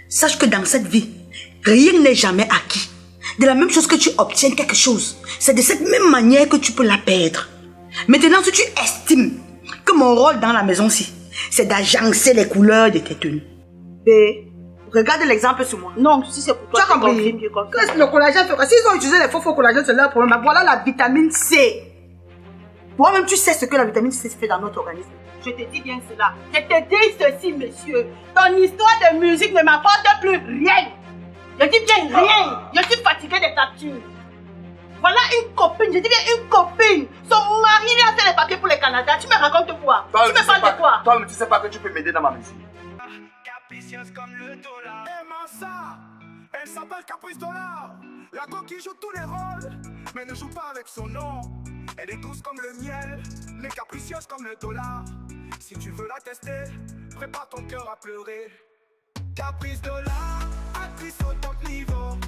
Sache que dans cette vie, rien n'est jamais acquis. De la même chose que tu obtiens quelque chose, c'est de cette même manière que tu peux la perdre. Maintenant, si tu estimes que mon rôle dans la maison-ci, c'est d'agencer les couleurs de tes tenues. B, regarde l'exemple sur moi. Non, si c'est pour toi, tu as compris. Qu'est-ce que le collagène fait? S'ils ont utilisé les faux collagènes, c'est leur problème. Voilà la vitamine C. Toi-même, tu sais ce que la vitamine C fait dans notre organisme. Je te dis bien cela. Je te dis ceci, monsieur. Ton histoire de musique ne m'apporte plus rien. Je dis bien rien. Je suis fatiguée des captures. Voilà une copine, je dis bien une copine. Son mari lui a fait les papiers pour le Canada. Tu me racontes quoi? Tu me parles de quoi? Toi, tu sais pas que tu peux m'aider dans ma musique. Capricieuse comme le dollar. Aimant ça, elle s'appelle Caprice Dollar. La go qui joue tous les rôles, mais ne joue pas avec son nom. Elle est douce comme le miel, mais capricieuse comme le dollar. Si tu veux la tester, prépare ton cœur à pleurer. Caprice Dollar, actrice au top niveau.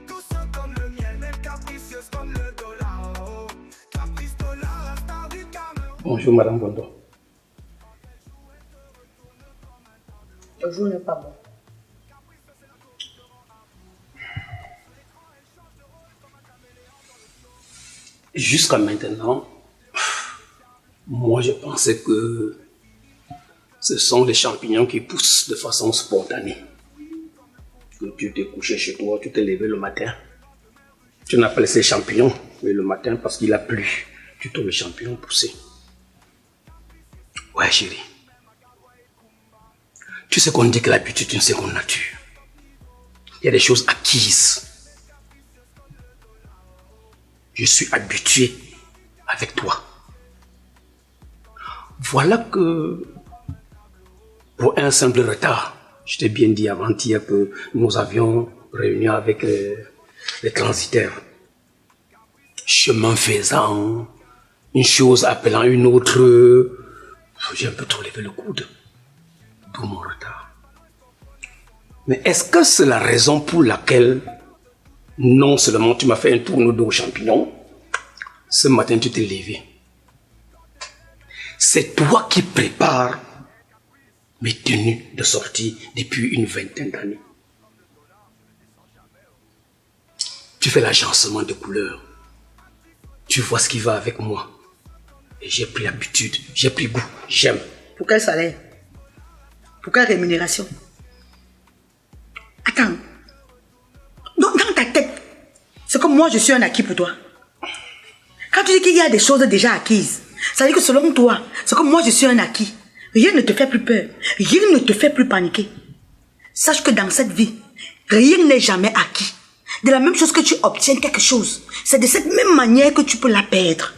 Douce comme le miel, mais capricieuse comme le dollar. Oh. Caprice Dollar, la star du Cameroun. Bonjour Madame Bondo. Le jour n'est pas bon. Jusqu'à maintenant, moi je pensais que ce sont les champignons qui poussent de façon spontanée. Que tu t'es couché chez toi, tu t'es levé le matin. Tu n'as pas laissé les champignons, mais le matin parce qu'il a plu, tu trouves les champignons pousser. Ouais chérie. Tu sais qu'on dit que l'habitude est une seconde nature. Il y a des choses acquises. Je suis habitué avec toi. Voilà que, pour un simple retard, je t'ai bien dit avant-hier que nous avions réunion avec les transitaires. Chemin faisant, une chose appelant une autre, j'ai un peu trop levé le coude. D'où mon retard. Mais est-ce que c'est la raison pour laquelle non seulement tu m'as fait un tour d'eau aux champignons, ce matin tu t'es levé. C'est toi qui prépares mes tenues de sortie depuis une vingtaine d'années. Tu fais l'agencement de couleurs. Tu vois ce qui va avec moi. Et j'ai pris l'habitude, j'ai pris goût, j'aime. Pour quel salaire? Pour quelle rémunération? Attends. Donc dans ta tête, c'est comme moi je suis un acquis pour toi. Quand tu dis qu'il y a des choses déjà acquises, ça veut dire que selon toi, c'est comme moi je suis un acquis. Rien ne te fait plus peur. Rien ne te fait plus paniquer. Sache que dans cette vie, rien n'est jamais acquis. De la même chose que tu obtiens quelque chose, c'est de cette même manière que tu peux la perdre.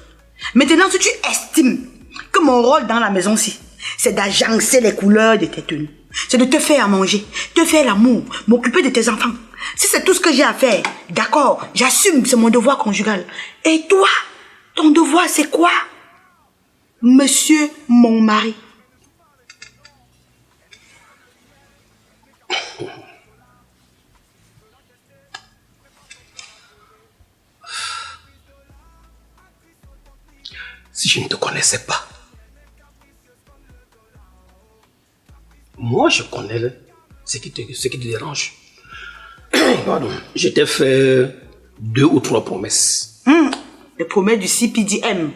Maintenant, si tu estimes que mon rôle dans la maison-ci, c'est d'agencer les couleurs de tes tenues, c'est de te faire à manger, te faire l'amour, m'occuper de tes enfants. Si c'est tout ce que j'ai à faire, d'accord, j'assume, c'est mon devoir conjugal. Et toi, ton devoir c'est quoi? Monsieur mon mari. Si je ne te connaissais pas, moi je connais ce qui te dérange. Pardon. Je t'ai fait 2 ou 3 promesses. Les promesses du CPDM.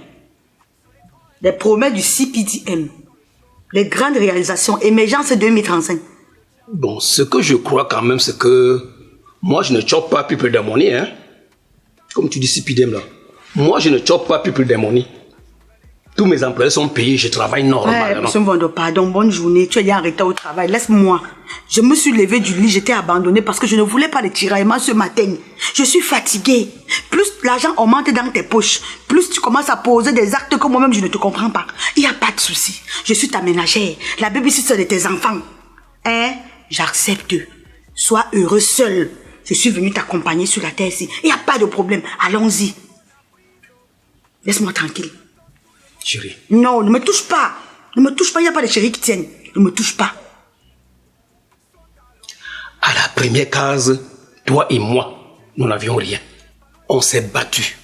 Les promesses du CPDM. Les grandes réalisations, émergence 2035. Bon, ce que je crois quand même, c'est que moi je ne chope pas people d'harmonie, hein. Comme tu dis CPDM là. Moi je ne chope pas people d'harmonie. Tous mes employés sont payés, je travaille normalement. Monsieur Mvondo, pardon, bonne journée. Tu es en retard au travail, laisse-moi. Je me suis levée du lit, j'étais abandonnée parce que je ne voulais pas de tiraillements ce matin. Je suis fatiguée. Plus l'argent augmente dans tes poches, plus tu commences à poser des actes que moi-même je ne te comprends pas. Il n'y a pas de souci. Je suis ta ménagère, la baby-sister de tes enfants. Hein? J'accepte. Sois heureux seul. Je suis venue t'accompagner sur la terre ici. Il n'y a pas de problème. Allons-y. Laisse-moi tranquille. Chérie. Non, ne me touche pas. Ne me touche pas, il n'y a pas de chérie qui tienne. Ne me touche pas. À la première case, toi et moi, nous n'avions rien. On s'est battus.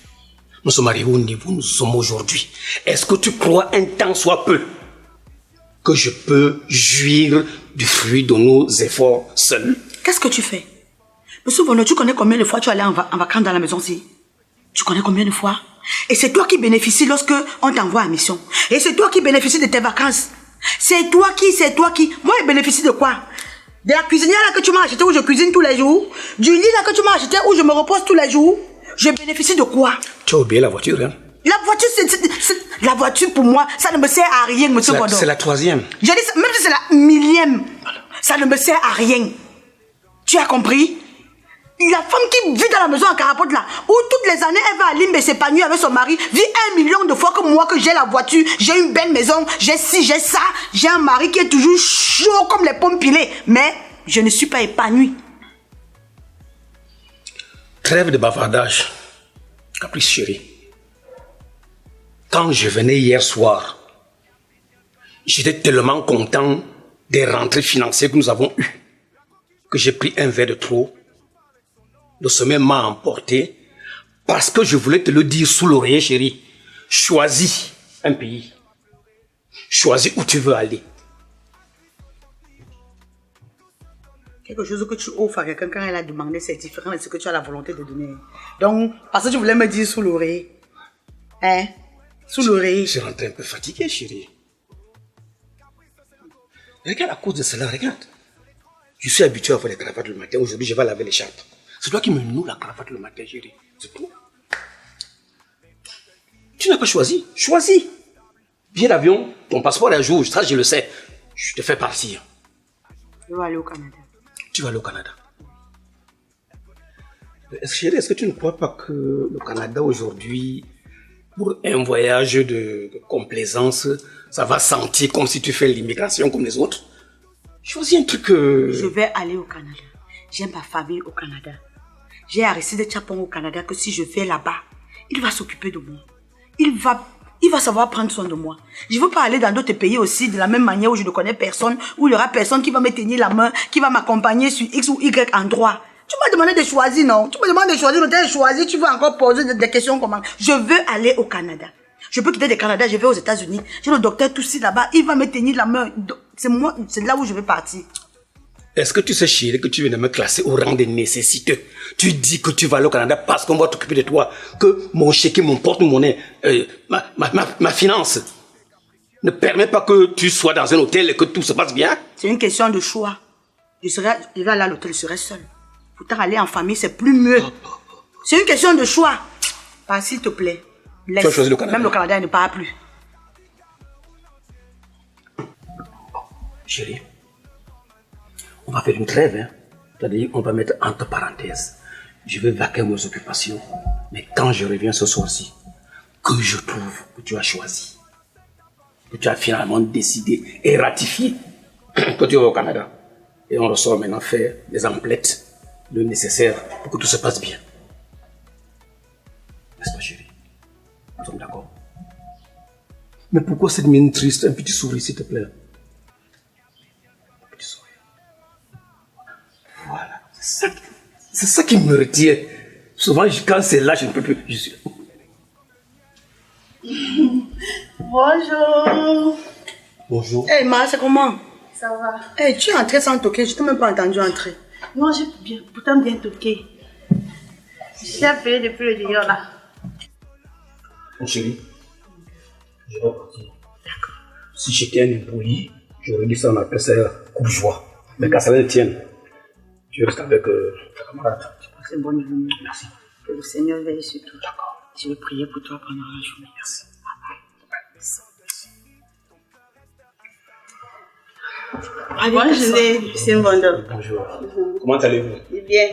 Nous sommes arrivés au niveau où nous sommes aujourd'hui. Est-ce que tu crois un temps soit peu que je peux jouir du fruit de nos efforts seuls. Qu'est-ce que tu fais? Monsieur Bono, tu connais combien de fois tu allais en vacances dans la maison-ci? Tu connais combien de fois? Et c'est toi qui bénéficies lorsque on t'envoie en mission. Et c'est toi qui bénéficies de tes vacances. C'est toi qui. Moi, je bénéficie de quoi? De la cuisinière là que tu m'as acheté où je cuisine tous les jours? Du lit là que tu m'as acheté où je me repose tous les jours? Je bénéficie de quoi? Tu as oublié la voiture, hein? La voiture, la voiture pour moi, ça ne me sert à rien, monsieur Bono. C'est la 3e. Je dis, même si c'est la 1000e, ça ne me sert à rien. Tu as compris? La femme qui vit dans la maison en carapote là, où toutes les années elle va à Limbe s'épanouir avec son mari, vit 1 million de fois que moi, que j'ai la voiture, j'ai une belle maison, j'ai ci, j'ai ça, j'ai un mari qui est toujours chaud comme les pommes pilées, mais je ne suis pas épanouie. Trêve de bavardage. Caprice chérie. Quand je venais hier soir, j'étais tellement content des rentrées financières que nous avons eues que j'ai pris un verre de trop. Le sommeil m'a emporté parce que je voulais te le dire sous l'oreiller, chérie. Choisis un pays. Choisis où tu veux aller. Quelque chose que tu offres à quelqu'un quand elle a demandé, c'est différent de ce que tu as la volonté de donner. Donc, parce que tu voulais me dire sous l'oreille. Hein? Sous l'oreille. Je suis rentré un peu fatigué, chérie. Regarde, à cause de cela, regarde. Je suis habitué à faire les cravates le matin. Aujourd'hui, je vais laver l'écharpe. C'est toi qui me noue la cravate le matin, chérie. C'est tout. Tu n'as pas choisi. Choisis. Billet d'avion, ton passeport est à jour. Ça, je le sais. Je te fais partir. Je vais aller au Canada. Tu vas aller au Canada. Chérie, est-ce que tu ne crois pas que le Canada aujourd'hui, pour un voyage de complaisance, ça va sentir comme si tu fais l'immigration comme les autres? Choisis un truc... Je vais aller au Canada. J'ai ma famille au Canada. J'ai Aristide Chapon au Canada que si je vais là-bas, il va s'occuper de moi. Il va savoir prendre soin de moi. Je ne veux pas aller dans d'autres pays aussi de la même manière où je ne connais personne, où il n'y aura personne qui va me tenir la main, qui va m'accompagner sur X ou Y endroit. Tu m'as demandé de choisir, non? Tu me demandes de choisir, mais tu as choisi, tu veux encore poser des questions comment? Je veux aller au Canada. Je peux quitter le Canada, je vais aux États-Unis. J'ai le docteur Toussi là-bas, il va me tenir la main. C'est moi, c'est là où je vais partir. Est-ce que tu sais, chérie, que tu viens de me classer au rang des nécessiteux? Tu dis que tu vas aller au Canada parce qu'on va t'occuper de toi, que mon chèque, mon porte-monnaie, ma finance ne permet pas que tu sois dans un hôtel et que tout se passe bien? C'est une question de choix. Je vais aller à l'hôtel, je serai seule. Pourtant, aller en famille, c'est plus mieux. C'est une question de choix. Pas s'il te plaît. Laisse. Tu as choisi le Canada. Même le Canada, il ne part plus. Chérie, on va faire une trêve, hein. C'est-à-dire, on va mettre entre parenthèses. Je vais vaquer mes occupations. Mais quand je reviens ce soir-ci, que je trouve que tu as choisi, que tu as finalement décidé et ratifié que tu vas au Canada. Et on ressort maintenant faire des emplettes, le nécessaire pour que tout se passe bien. N'est-ce pas, chérie? Nous sommes d'accord? Mais pourquoi cette mine triste? Un petit sourire, s'il te plaît. Un petit sourire. Voilà. C'est ça qui me retient. Souvent, quand c'est là, je ne peux plus. Je suis... Bonjour. Bonjour. Hé, Ma, c'est comment? Ça va? Hé, tu es entrée sans toquer, je ne t'ai même pas entendu entrer. Non, j'ai pourtant bien toqué. J'ai appelé depuis le dehors là. Mon chéri, je vais partir. D'accord. Si j'étais un impoli, j'aurais dit ça, on appelle ça coupe-joie. Mais quand ça le tienne, tu restes avec ta camarade. C'est une bonne journée. Merci. Que le Seigneur veille sur toi. D'accord. Je vais prier pour toi pendant la journée. Merci. Bonne journée, c'est un bon homme. Bonjour. Comment allez-vous? Bien.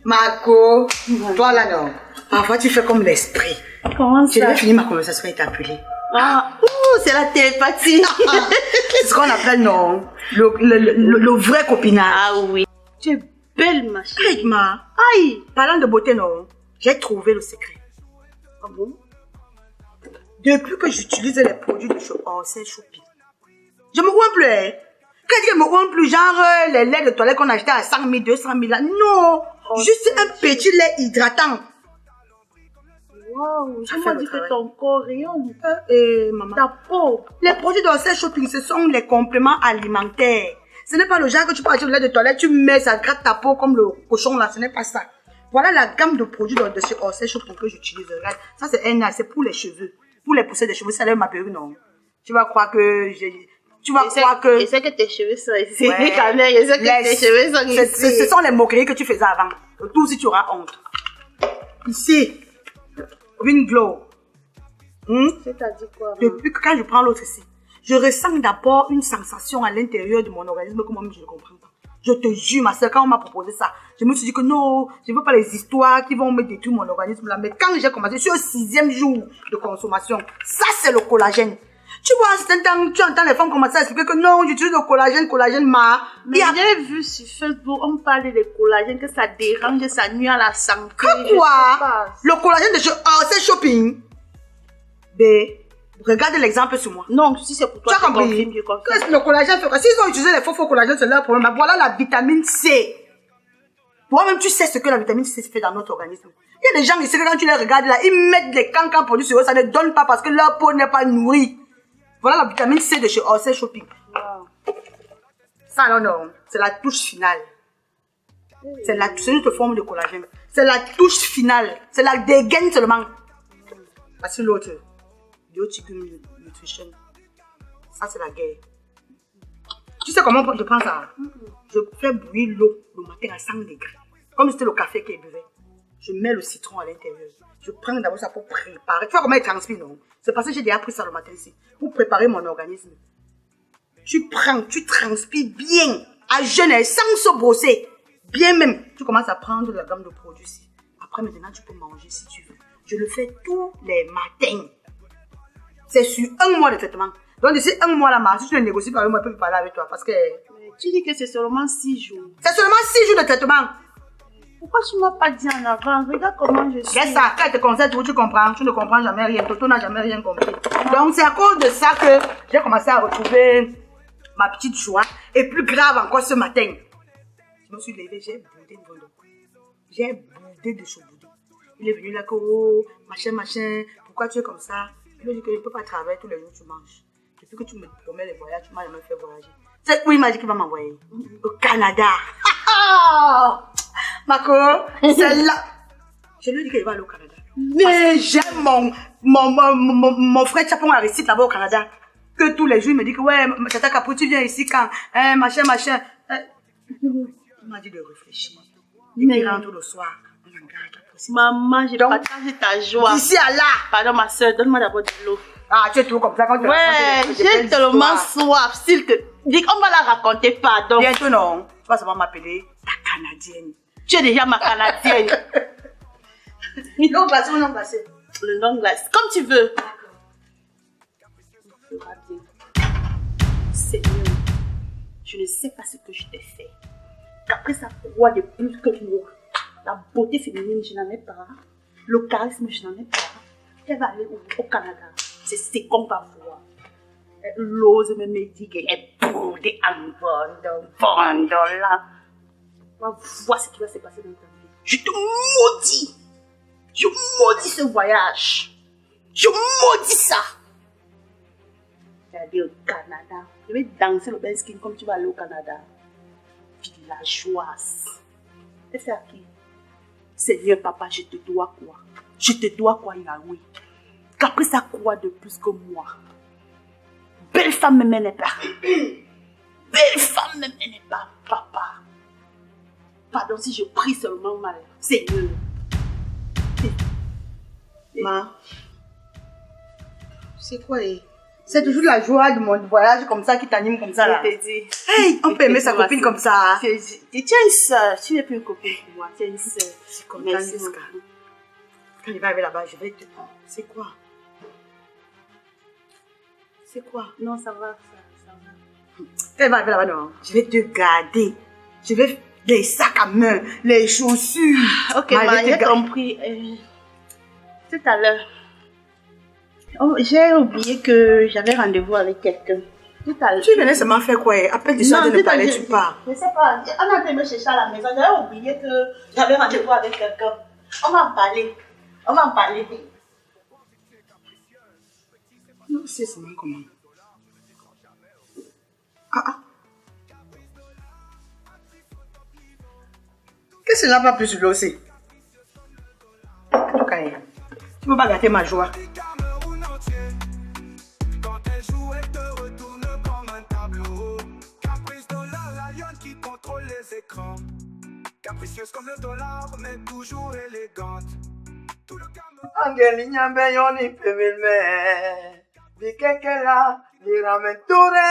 Marco, toi là non. Parfois tu fais comme l'esprit. Comment Je ça? devais finir ma conversation et t'appeler. Ah, c'est la télépathie. C'est ce qu'on appelle non, le vrai copinage. Ah oui. Tu es belle ma chérie. Hey, Ma, aïe, parlant de beauté non, j'ai trouvé le secret. Ah bon? Depuis que j'utilise les produits de c'est shopping. Je me vois plus. Hein. Quand je me vois plus, genre les laits de toilette qu'on achetait à 100 000, 200 000 là. Non, juste un petit lait hydratant. Waouh, Ça je fait m'as le dit que travail. ton corps rayonne. Et maman. Ta peau. Les produits d'Orsay Shopping, ce sont les compléments alimentaires. Ce n'est pas le genre que tu peux acheter au lait de toilette, tu mets, ça gratte ta peau comme le cochon là, ce n'est pas ça. Voilà la gamme de produits de chez Orsay Shopping que j'utilise. Regarde, ça c'est pour les cheveux, pour les pousser des cheveux, ça lève ma perruque, non. Tu vas croire que tu vas croire que... Je sais que tes cheveux sont ici. Ouais. Quand même, je sais que tes cheveux sont ici. Ce sont les moqueries que tu faisais avant. Tout si tu auras honte. Ici, Green Glow. C'est-à-dire quoi? Depuis que quand je prends l'autre ici, je ressens d'abord une sensation à l'intérieur de mon organisme que moi-même je ne comprends pas. Je te jure, ma soeur, quand on m'a proposé ça, je me suis dit que non, je ne veux pas les histoires qui vont me détruire mon organisme là. Mais quand j'ai commencé, je suis au 6e jour de consommation. Ça, c'est le collagène. Tu vois, à certains temps, tu entends les femmes commencer à expliquer que non, j'utilise le collagène, Mais j'ai vu sur Facebook, on parle de collagène, que ça dérange, ça nuit à la santé. Quoi? Le collagène de chez Orsay Shopping. Ben, regarde l'exemple sur moi. Non, si c'est pour toi, Tu as compris? je confirme. Qu'est-ce que le collagène fait? S'ils ont utilisé les faux collagènes, c'est leur problème. Mais voilà la vitamine C. Toi-même, tu sais ce que la vitamine C fait dans notre organisme. Il y a des gens ici que quand tu les regardes là, ils mettent des cancans produits sur eux, ça ne donne pas parce que leur peau n'est pas nourrie. Voilà la vitamine C de chez Orsay Shopping. Wow. Ça, non, c'est la touche finale. C'est une autre forme de collagène. C'est la touche finale. C'est la dégaine seulement. Voici l'autre. Bioticum Nutrition. Ça, c'est la guerre. Tu sais comment je prends ça? Je fais bouillir l'eau le matin à 100 degrés. Comme c'était le café qu'elle buvait. Je mets le citron à l'intérieur. Je prends d'abord ça pour préparer. Tu vois comment il transpire, non? C'est parce que j'ai déjà pris ça le matin ici. Pour préparer mon organisme. Tu prends, tu transpires bien. À jeûne, sans se brosser. Bien même. Tu commences à prendre la gamme de produits ici. Après, maintenant, tu peux manger si tu veux. Je le fais tous les matins. C'est sur 1 mois de traitement. Donc, d'ici 1 mois là, si tu ne négocies pas avec moi, je peux parler avec toi. Parce que Tu dis que c'est seulement 6 jours. c'est seulement 6 jours de traitement. Pourquoi tu ne m'as pas dit en avant? Regarde comment je suis. Regarde ça, quand te conseille, tu comprends. Tu ne comprends jamais rien. Toto n'a jamais rien compris. Donc, c'est à cause de ça que j'ai commencé à retrouver ma petite joie. Et plus grave encore ce matin. Je me suis levée, j'ai boudé devant le cou. J'ai boudé de ce boudé. Il est venu là que, oh, machin, pourquoi tu es comme ça? Je lui ai dit que je ne peux pas travailler tous les jours, tu manges. Depuis que tu me promets les voyages, tu m'as jamais fait voyager. C'est où il m'a dit qu'il va m'envoyer? Au Canada. Marco, c'est là. Je lui ai dit qu'il va aller au Canada. Mais j'ai mon frère Chapon Aristide là-bas au Canada. Que tous les jours, il me dit que ouais, Tata Capou, tu viens ici quand? Machin. Il m'a dit de réfléchir. Il rentre le soir. Maman, je partage ta joie. Ici à là. Pardon, ma soeur, donne-moi d'abord de l'eau. Ah, tu es tout comme ça quand tu Ouais, j'ai tellement soif. S'il te dit, on va la raconter, pardon. Bientôt non. Tu vas seulement m'appeler ta Canadienne. Tu es déjà ma Canadienne. Non glacé ou non glacé? Le non glace, comme tu veux. Seigneur, je ne sais pas ce que je t'ai fait. Qu'après ça croit de plus que moi. La beauté féminine, je n'en ai pas. Le charisme, je n'en ai pas. Elle va aller au Canada. C'est ce qu'on va voir. Elle ose me dire qu'elle est boudée en bon là. On va voir ce qui va se passer dans ta vie. Je te maudis. Je maudis ce voyage. Je maudis ça. Je vais aller au Canada. Je vais danser le bel skin comme tu vas aller au Canada. Villageoise. Et c'est à qui? Seigneur papa, je te dois quoi? Je te dois quoi, Yahweh? Qu'après ça croit de plus que moi. Belle femme ne m'aimait pas. Belle femme ne m'aimait pas, papa. Pardon si je prie seulement mal. Seigneur. Ma, c'est quoi? C'est toujours la joie de mon voyage comme ça qui t'anime comme ça là. Je te dis. Hey, on peut aimer sa copine comme ça. Tu es une soeur, tu n'es plus une copine pour moi, tu es une soeur. Je suis contente, Niska. Quand il va arriver là-bas, je vais te... C'est quoi? C'est quoi? Non, ça va, ça va. Quand il va arriver là-bas, non. Je vais te garder. Je vais... Les sacs à main, les chaussures. Ok, j'ai compris. Tout à l'heure. Oh, j'ai oublié que j'avais rendez-vous avec quelqu'un. Tout à l'heure. Tu venais seulement faire quoi? Après, tu sors de ne parler, tu pars. Je sais pas. On a été me chercher à la maison. J'avais oublié que j'avais rendez-vous avec quelqu'un. On va en parler. On va en parler. C'est seulement comment? Ah. Qu'est-ce que ça n'a pas plus de aussi? Ok. Tu peux pas gâter ma joie. Cameroun entier. Quand elle joue, elle te retourne comme un tableau. Caprice dollar, la lionne qui contrôle les écrans. Capricieuse comme le dollar, mais toujours élégante. Tout le Cameroun. Angeli nyambe yoni pemilme. Bikekela, lirame toure.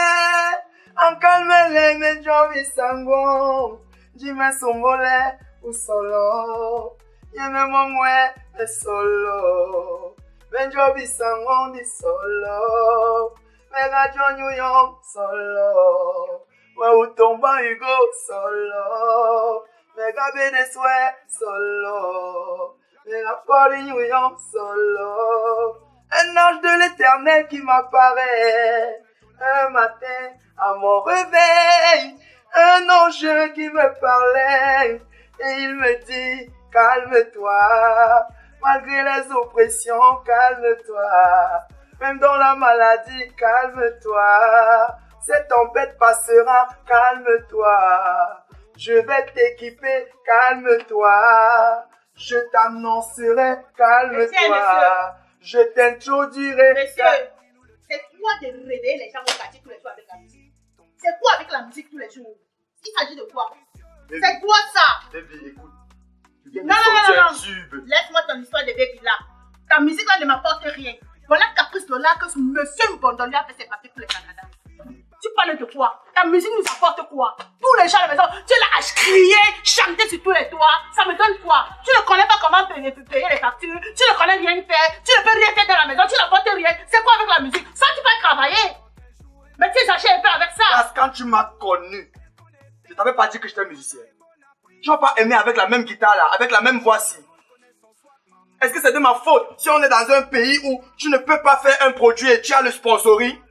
Ankalmele me jovi sango. Jime sumbole usolo. Yeme momwe e solo. Benjobi sango di solo. Mega jonyu yom solo. We utomba Hugo solo. Mega beneswe solo. Mega pori New York solo. Un ange de l'éternel qui m'apparaît. Un matin à mon réveil. Un ange qui me parlait. Et il me dit, calme-toi. Malgré les oppressions, calme-toi. Même dans la maladie, calme-toi. Cette tempête passera, calme-toi. Je vais t'équiper, calme-toi. Je t'annoncerai, calme-toi. Je t'introduirai. Monsieur, c'est quoi de réveiller les gens au quartier tous les jours avec la musique? C'est quoi avec la musique tous les jours? Il s'agit de quoi? C'est quoi ça? Baby, écoute. Tu viens de Non. sortir un tube. Laisse-moi ton histoire de baby là. Ta musique là ne m'apporte rien. Voilà Caprice Dollar que monsieur Mbondoli a fait ses papiers pour le Canada. Tu parles de quoi? Ta musique nous apporte quoi? Tous les gens à la maison, tu l'as crier, chanter sur tous les toits. Ça me donne quoi? Tu ne connais pas comment payer les factures. Tu ne connais rien faire. Tu ne peux rien faire dans la maison. Tu n'apportes rien. C'est quoi avec la musique? Ça, tu peux travailler. Mais tu exagères un peu avec ça. Parce que quand tu m'as connu, je t'avais pas dit que j'étais musicien. Tu vas pas aimer avec la même guitare là, avec la même voix-ci. Est-ce que c'est de ma faute si on est dans un pays où tu ne peux pas faire un produit et tu as le sponsoring?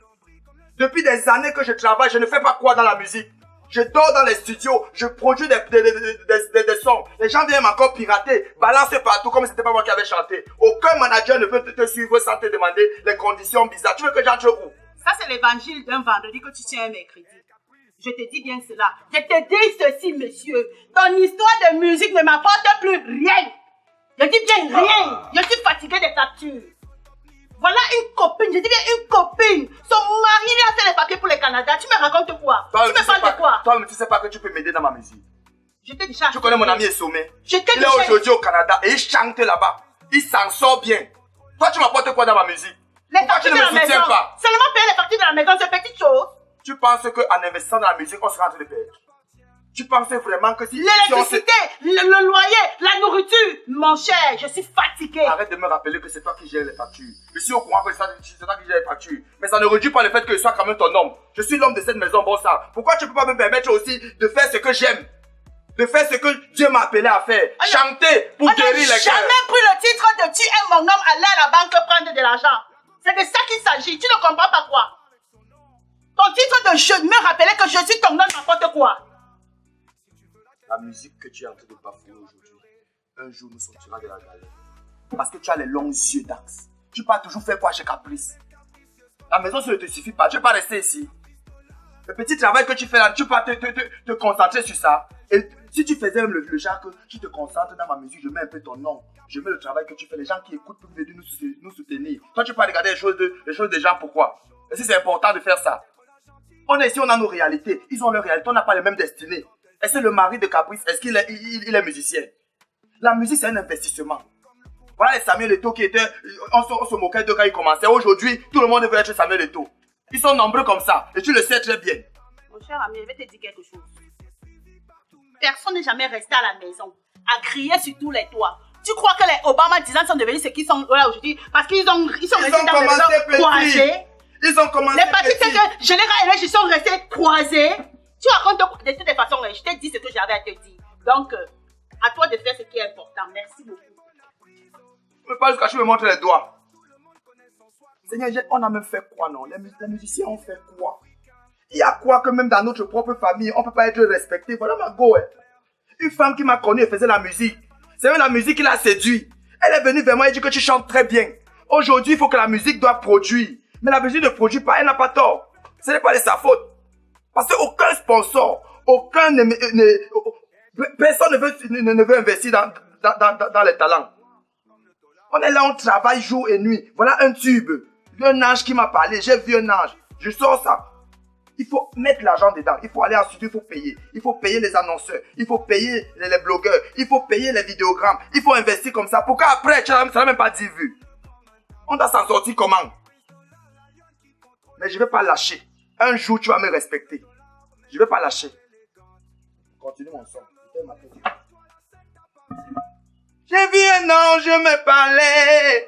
Depuis des années que je travaille, je ne fais pas quoi dans la musique. Je dors dans les studios, je produis des sons. Les gens viennent encore pirater, balancer partout comme si c'était pas moi qui avais chanté. Aucun manager ne peut te suivre sans te demander les conditions bizarres. Tu veux que j'entre où? Ça, c'est l'évangile d'un vendredi que tu tiens un mercredi. Je te dis bien cela. Je te dis ceci, monsieur. Ton histoire de musique ne m'apporte plus rien. Je dis bien rien. Je suis fatiguée des factures. Voilà une copine, je dis bien une copine. Son mari lui a fait les papiers pour le Canada. Tu me racontes quoi? Tu me parles de quoi? Toi, tu sais pas que tu peux m'aider dans ma musique. Je t'ai déjà... Tu connais mon ami Sommet. Je t'ai Il est aujourd'hui au Canada et il chante là-bas. Il s'en sort bien. Toi, tu m'apportes quoi dans ma musique? Les factures de la maison. Seulement payer les factures de la maison, c'est petite chose. Tu penses qu'en investissant dans la musique, on sera en train de payer? Tu pensais vraiment que si... L'électricité, le loyer, la nourriture. Mon cher, je suis fatiguée. Arrête de me rappeler que c'est toi qui gères les factures. Je suis au courant que c'est toi qui gères les factures. Mais ça ne réduit pas le fait que je sois quand même ton homme. Je suis l'homme de cette maison, bon sang. Pourquoi tu peux pas me permettre aussi de faire ce que j'aime? De faire ce que Dieu m'a appelé à faire. Chanter pour guérir les cœurs. On n'a jamais pris le titre de tu es mon homme, aller à la banque prendre de l'argent. C'est de ça qu'il s'agit. Tu ne comprends pas quoi? Ton titre de je me rappelait que je suis ton homme, n'importe quoi. La musique que tu es en train de bafouer aujourd'hui, un jour nous sortira de la galère. Parce que tu as les longs yeux d'axe. Tu peux toujours faire quoi chez Caprice? La maison, ça ne te suffit pas. Tu ne peux pas rester ici. Le petit travail que tu fais là, tu peux pas te concentrer sur ça. Et si tu faisais même le genre que tu te concentres dans ma musique, je mets un peu ton nom. Je mets le travail que tu fais. Les gens qui écoutent peuvent venir nous soutenir. Toi, tu peux pas regarder les choses des gens. Pourquoi? Et si c'est important de faire ça. On est ici, on a nos réalités. Ils ont leur réalité. On n'a pas les mêmes destinées. Est-ce que le mari de Caprice, est-ce qu'il est musicien? La musique, c'est un investissement. Voilà les Samuel Eto'o qui étaient... On se moquait d'eux quand ils commençaient. Aujourd'hui, tout le monde veut être Samuel Eto'o. Ils sont nombreux comme ça. Et tu le sais très bien. Mon cher ami, je vais te dire quelque chose. Personne n'est jamais resté à la maison à crier sur tous les toits. Tu crois que les Obama 10 ans sont devenus ce qu'ils sont là aujourd'hui parce qu'ils sont restés dans les maisons croisés? Ils ont commencé les partis que Général Elège, ils sont restés croisés. Tu racontes de toutes les façons, je t'ai dit ce que j'avais à te dire. Donc, à toi de faire ce qui est important. Merci beaucoup. Je ne peux pas jusqu'à je me montre les doigts. Seigneur, on a même fait quoi, non? Les musiciens ont fait quoi? Il y a quoi que même dans notre propre famille, on ne peut pas être respecté? Voilà ma go. Une femme qui m'a connu et faisait la musique. C'est même la musique qui l'a séduit. Elle est venue vers moi et dit que tu chantes très bien. Aujourd'hui, il faut que la musique doit produire. Mais la Brigitte ne produit pas, elle n'a pas tort. Ce n'est pas de sa faute. Parce qu'aucun sponsor, personne ne veut investir dans les talents. On est là, on travaille jour et nuit. Voilà un tube. Il y a un ange qui m'a parlé, j'ai vu un ange. Je sors ça. Il faut mettre l'argent dedans. Il faut aller en studio, il faut payer. Il faut payer les annonceurs. Il faut payer les blogueurs. Il faut payer les vidéogrammes. Il faut investir comme ça. Pour qu'après, ça n'a même pas 10 vues. On doit s'en sortir comment? Mais je ne vais pas lâcher. Un jour, tu vas me respecter. Je ne vais pas lâcher. Continue mon son. J'ai vu un ange me parler.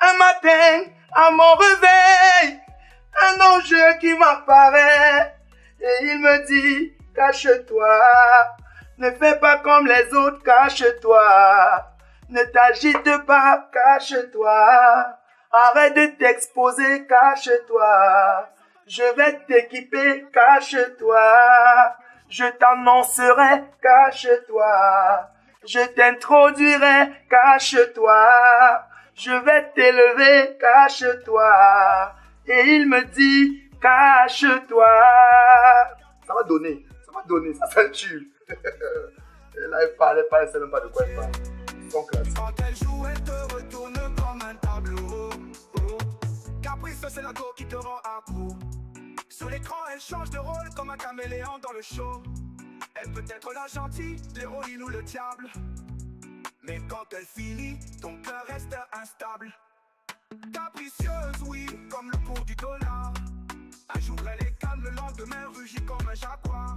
Un matin, à mon réveil. Un ange qui m'apparaît. Et il me dit, cache-toi. Ne fais pas comme les autres, cache-toi. Ne t'agite pas, cache-toi. Arrête de t'exposer, cache-toi. Je vais t'équiper, cache-toi. Je t'annoncerai, cache-toi. Je t'introduirai, cache-toi. Je vais t'élever, cache-toi. Et il me dit, cache-toi. Ça va donner, ça tue. Et là, il parle, elle sait même pas de quoi il parle. Son classe. Quand elle joue, elle te retourne comme un tableau. Caprice, c'est la go qui te rend accro. Sur l'écran, elle change de rôle comme un caméléon dans le show. Elle peut être la gentille, l'héroïne ou le diable. Mais quand elle finit, ton cœur reste instable. Capricieuse, oui, comme le cours du dollar. Un jour elle est calme, le lendemain rugit comme un jaguar.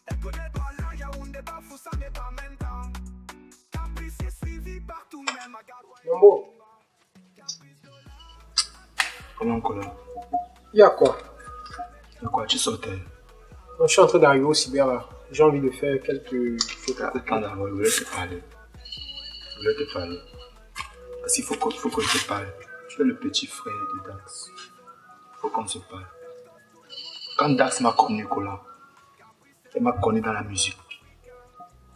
Elle connaît pas la Yaoundé, Bafoussa, mais pas maintenant. Caprice est suivi partout, même à Garoua. Mambo, Comment on là? il y a quoi? De quoi tu sortais? Je suis en train d'arriver au cyber là. J'ai envie de faire quelques photos. Attends d'abord, je voulais te parler. Parce qu'il faut que je te parle. Tu es le petit frère de Dax. Il faut qu'on se parle. Quand Dax m'a connu, Nicolas, elle m'a connu dans la musique.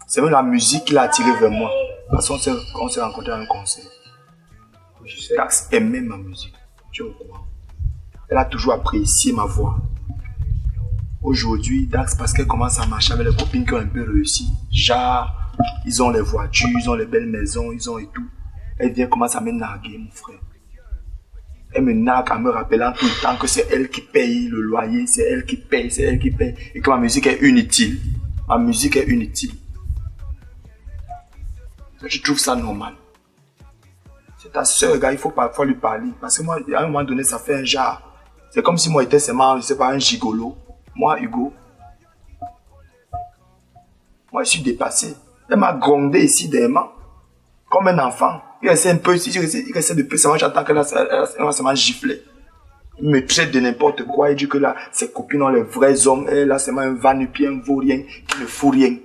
C'est même la musique qui l'a attiré vers moi. Parce qu'on s'est rencontrés à un concert. Dax aimait ma musique. Tu es au courant. Elle a toujours apprécié ma voix. Aujourd'hui, Dax, parce qu'elle commence à marcher avec les copines qui ont un peu réussi. Genre, ils ont les voitures, ils ont les belles maisons, ils ont et tout. Elle vient commencer à me narguer, mon frère. Elle me nargue en me rappelant tout le temps que c'est elle qui paye le loyer, c'est elle qui paye, et que ma musique est inutile. Ma musique est inutile. Je trouve ça normal. C'est ta soeur, gars, il faut parfois lui parler. Parce que moi, à un moment donné, ça fait un genre. C'est comme si moi j'étais seulement, je sais pas, un gigolo. Moi, Hugo. Moi, je suis dépassé. Elle m'a grondé ici derrière, comme un enfant. Il essaie un peu, il essaie de peu, j'attends qu'elle va seulement gifler. Il me traite de n'importe quoi, il dit que là, ses copines ont les vrais hommes, et là, c'est un va-nu-pied, un vaurien, qui ne fout rien.